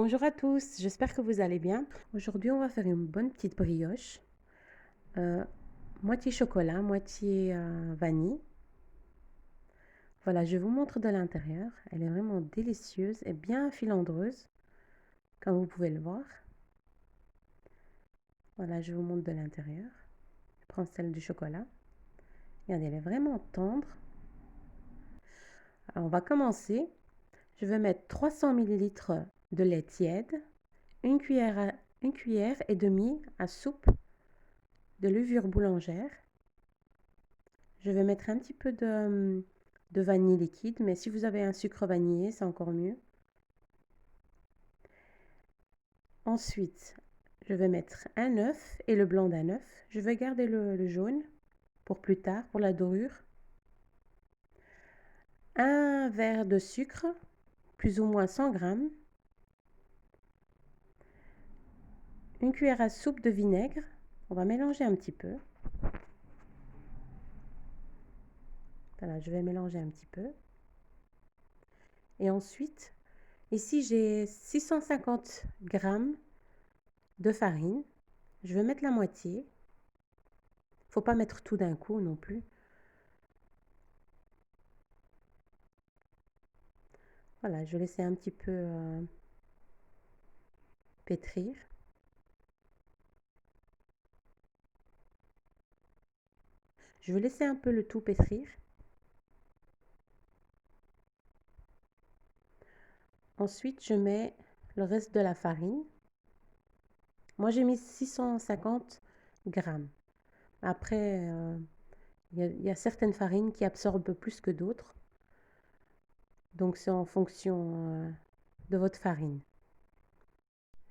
Bonjour à tous, j'espère que vous allez bien. Aujourd'hui, on va faire une bonne petite brioche, euh, moitié chocolat, moitié vanille. Voilà, je vous montre de l'intérieur. Elle est vraiment délicieuse et bien filandreuse, comme vous pouvez le voir. Voilà, je vous montre de l'intérieur. Je prends celle du chocolat. Regardez, elle est vraiment tendre. Alors, on va commencer. Je vais mettre 300 millilitres de lait tiède, une cuillère et demie à soupe de levure boulangère. Je vais mettre un petit peu de vanille liquide, mais si vous avez un sucre vanillé, c'est encore mieux. Ensuite, je vais mettre un œuf et le blanc d'un œuf. Je vais garder le jaune pour plus tard, pour la dorure. Un verre de sucre, plus ou moins 100 grammes. Une cuillère à soupe de vinaigre. On va mélanger un petit peu. Voilà, je vais mélanger un petit peu. Et ensuite, ici j'ai 650 grammes de farine. Je vais mettre la moitié. Faut pas mettre tout d'un coup non plus. Voilà, je vais laisser un petit peu pétrir. Je vais laisser un peu le tout pétrir. Ensuite, je mets le reste de la farine. Moi, j'ai mis 650 grammes. Après, il y a certaines farines qui absorbent plus que d'autres. Donc, c'est en fonction de votre farine.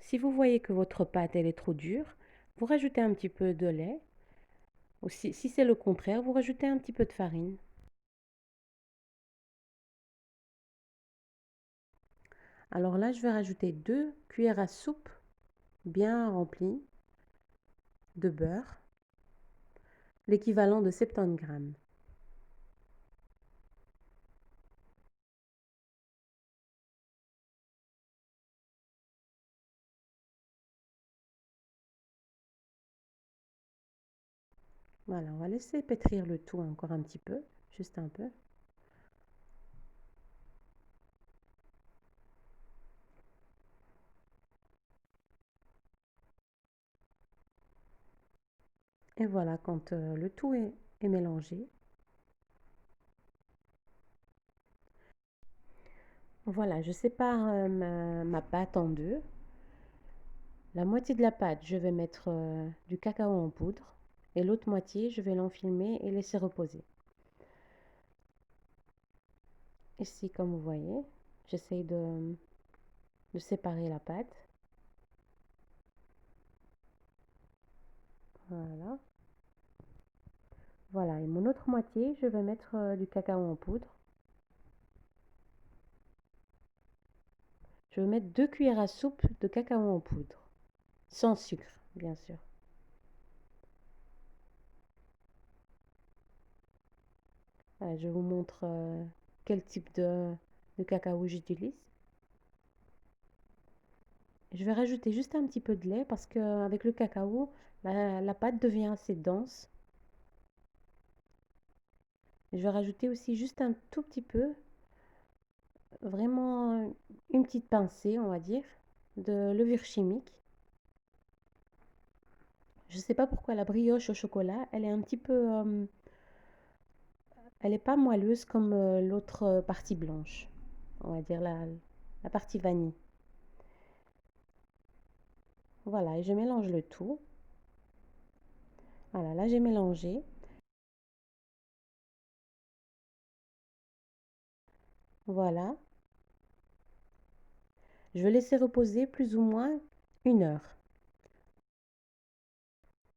Si vous voyez que votre pâte elle est trop dure, vous rajoutez un petit peu de lait. Ou si c'est le contraire, vous rajoutez un petit peu de farine. Alors là, je vais rajouter 2 cuillères à soupe bien remplies de beurre, l'équivalent de 70 grammes. Voilà, on va laisser pétrir le tout encore un petit peu, juste un peu. Et voilà, quand le tout est mélangé, voilà, je sépare ma pâte en deux. La moitié de la pâte, je vais mettre du cacao en poudre et l'autre moitié, je vais l'enfilmer et laisser reposer. Ici, comme vous voyez, j'essaye de séparer la pâte. Voilà. Voilà, et mon autre moitié, je vais mettre du cacao en poudre. Je vais mettre 2 cuillères à soupe de cacao en poudre, sans sucre, bien sûr. Voilà, je vous montre quel type de cacao j'utilise. Je vais rajouter juste un petit peu de lait parce qu'avec le cacao, la pâte devient assez dense. Je vais rajouter aussi juste un tout petit peu, vraiment une petite pincée, on va dire, de levure chimique. Je ne sais pas pourquoi la brioche au chocolat, elle est un petit peu, elle n'est pas moelleuse comme l'autre partie blanche, on va dire la partie vanille. Voilà, et je mélange le tout. Voilà, là j'ai mélangé. Voilà. Je vais laisser reposer plus ou moins 1 heure.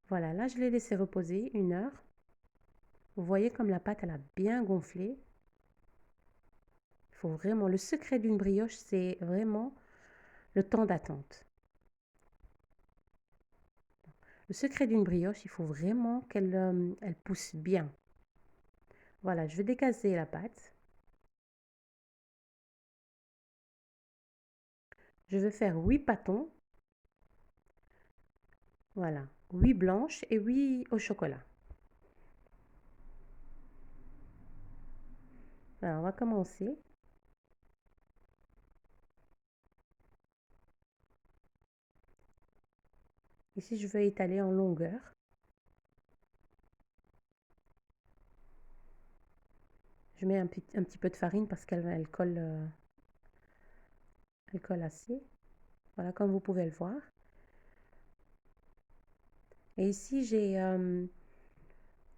Voilà, là je l'ai laissé reposer 1 heure. Vous voyez comme la pâte elle a bien gonflé. Il faut vraiment, le secret d'une brioche, c'est vraiment le temps d'attente. Le secret d'une brioche, il faut vraiment qu'elle elle pousse bien. Voilà, je vais décaser la pâte. Je vais faire 8 pâtons. Voilà, 8 blanches et 8 au chocolat. Alors, on va commencer. Ici, je vais étaler en longueur. Je mets un petit peu de farine parce qu'elle colle, elle colle assez. Voilà, comme vous pouvez le voir. Et ici, j'ai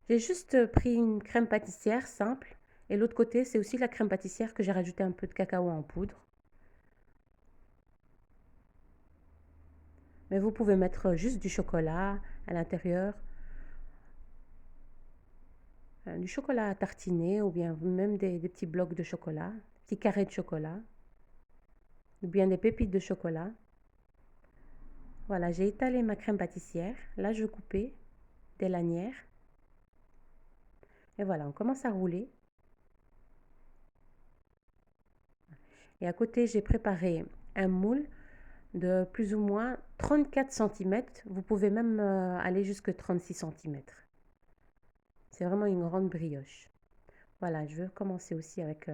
juste pris une crème pâtissière simple. Et l'autre côté, c'est aussi la crème pâtissière que j'ai rajouté un peu de cacao en poudre. Mais vous pouvez mettre juste du chocolat à l'intérieur, du chocolat à tartiner ou bien même des petits blocs de chocolat, des petits carrés de chocolat, ou bien des pépites de chocolat. Voilà, j'ai étalé ma crème pâtissière. Là, je vais couper des lanières. Et voilà, on commence à rouler. Et à côté, j'ai préparé un moule de plus ou moins 34 cm. Vous pouvez même aller jusqu'à 36 cm. C'est vraiment une grande brioche. Voilà, je vais commencer aussi avec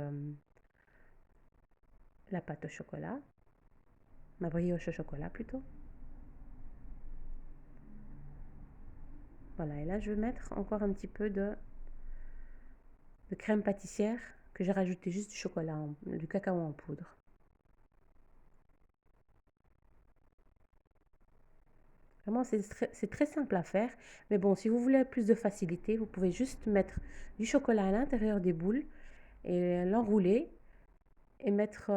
la pâte au chocolat. Ma brioche au chocolat plutôt. Voilà, et là, je vais mettre encore un petit peu de crème pâtissière que j'ai rajouté juste du chocolat, du cacao en poudre. Vraiment, c'est très simple à faire. Mais bon, si vous voulez plus de facilité, vous pouvez juste mettre du chocolat à l'intérieur des boules et l'enrouler et mettre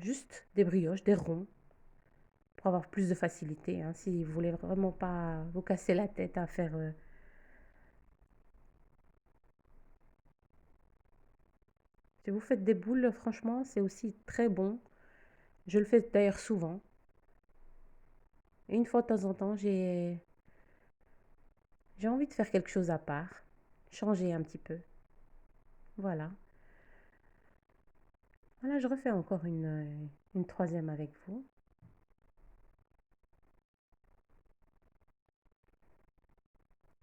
juste des brioches, des ronds, pour avoir plus de facilité. Hein, si vous voulez vraiment pas vous casser la tête à faire... si vous faites des boules, franchement, c'est aussi très bon. Je le fais d'ailleurs souvent. Et une fois de temps en temps, j'ai envie de faire quelque chose à part, changer un petit peu. Voilà. Voilà, je refais encore une troisième avec vous.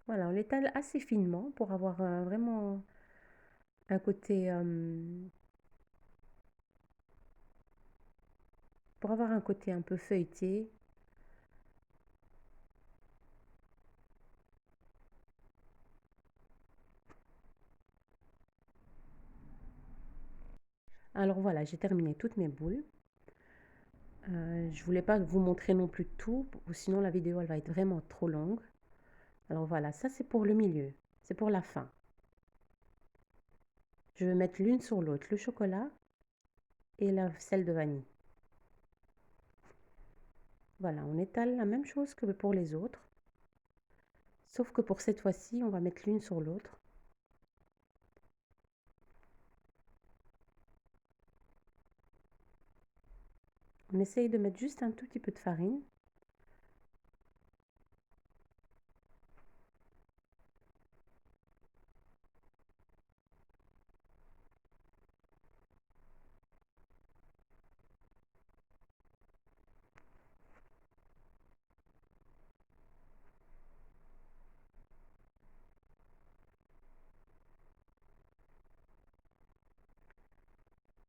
Voilà, on l'étale assez finement pour avoir vraiment un côté, pour avoir un côté un peu feuilleté. Alors voilà, j'ai terminé toutes mes boules. Je voulais pas vous montrer non plus tout, ou sinon la vidéo elle va être vraiment trop longue. Alors voilà, ça c'est pour le milieu, c'est pour la fin. Je vais mettre l'une sur l'autre, le chocolat et la sel de vanille. Voilà, on étale la même chose que pour les autres, sauf que pour cette fois-ci, on va mettre l'une sur l'autre. On essaye de mettre juste un tout petit peu de farine.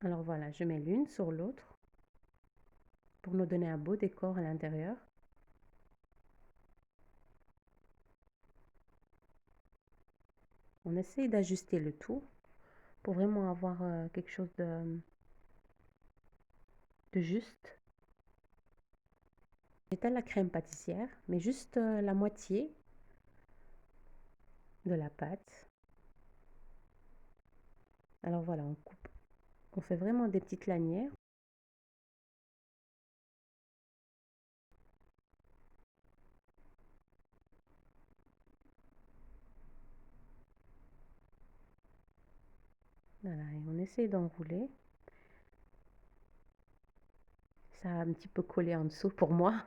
Alors voilà, je mets l'une sur l'autre pour nous donner un beau décor à l'intérieur. On essaye d'ajuster le tout pour vraiment avoir quelque chose de juste. J'étale la crème pâtissière, mais juste la moitié de la pâte. Alors voilà, on coupe, on fait vraiment des petites lanières. Voilà, et on essaye d'enrouler. Ça a un petit peu collé en dessous pour moi,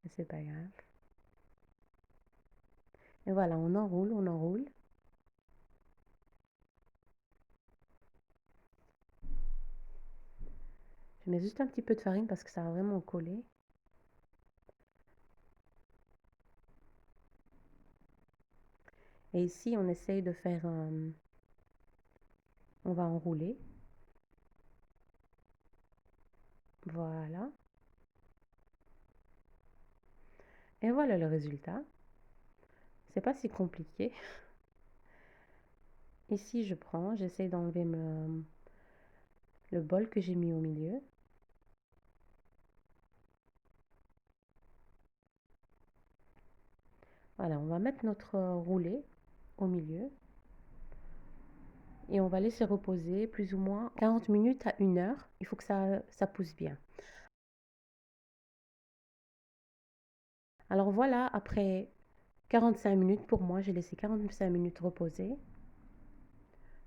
mais c'est pas grave. Et voilà, on enroule, on enroule. Je mets juste un petit peu de farine parce que ça va vraiment coller. Et ici, on essaye de faire... on va enrouler. Voilà. Et voilà le résultat. C'est pas si compliqué. Ici, je prends, j'essaie d'enlever le bol que j'ai mis au milieu. Voilà, on va mettre notre roulé au milieu. Et on va laisser reposer plus ou moins 40 minutes à 1 heure. Il faut que ça pousse bien. Alors voilà, après 45 minutes, pour moi, j'ai laissé 45 minutes reposer.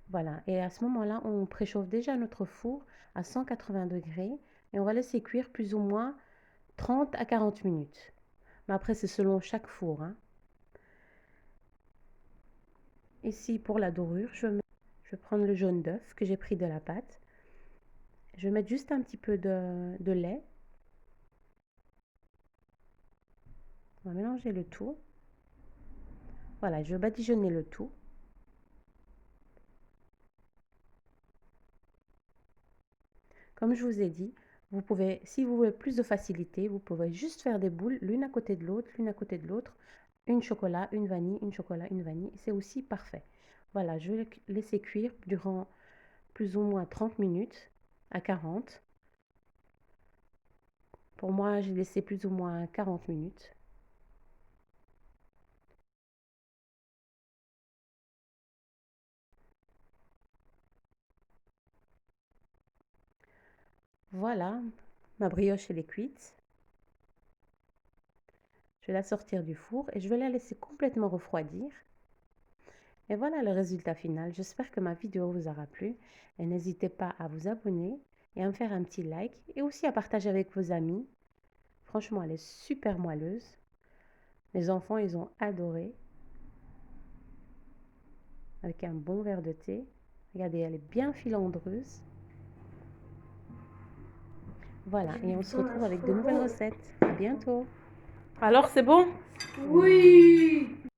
Voilà, et à ce moment-là, on préchauffe déjà notre four à 180 degrés et on va laisser cuire plus ou moins 30 à 40 minutes. Mais après, c'est selon chaque four, hein. Ici, pour la dorure, je vais prendre le jaune d'œuf que j'ai pris de la pâte. Je vais mettre juste un petit peu de lait. On va mélanger le tout. Voilà, je vais badigeonner le tout. Comme je vous ai dit, vous pouvez, si vous voulez plus de facilité, vous pouvez juste faire des boules l'une à côté de l'autre, l'une à côté de l'autre. Une chocolat, une vanille, une chocolat, une vanille. C'est aussi parfait. Voilà, je vais laisser cuire durant plus ou moins 30 minutes à 40. Pour moi, j'ai laissé plus ou moins 40 minutes. Voilà, ma brioche, elle est cuite. Je vais la sortir du four et je vais la laisser complètement refroidir. Et voilà le résultat final. J'espère que ma vidéo vous aura plu. Et n'hésitez pas à vous abonner et à me faire un petit like et aussi à partager avec vos amis. Franchement, elle est super moelleuse. Les enfants, ils ont adoré. Avec un bon verre de thé. Regardez, elle est bien filandreuse. Voilà, et on se retrouve avec de nouvelles recettes. À bientôt. Alors, c'est bon? Oui!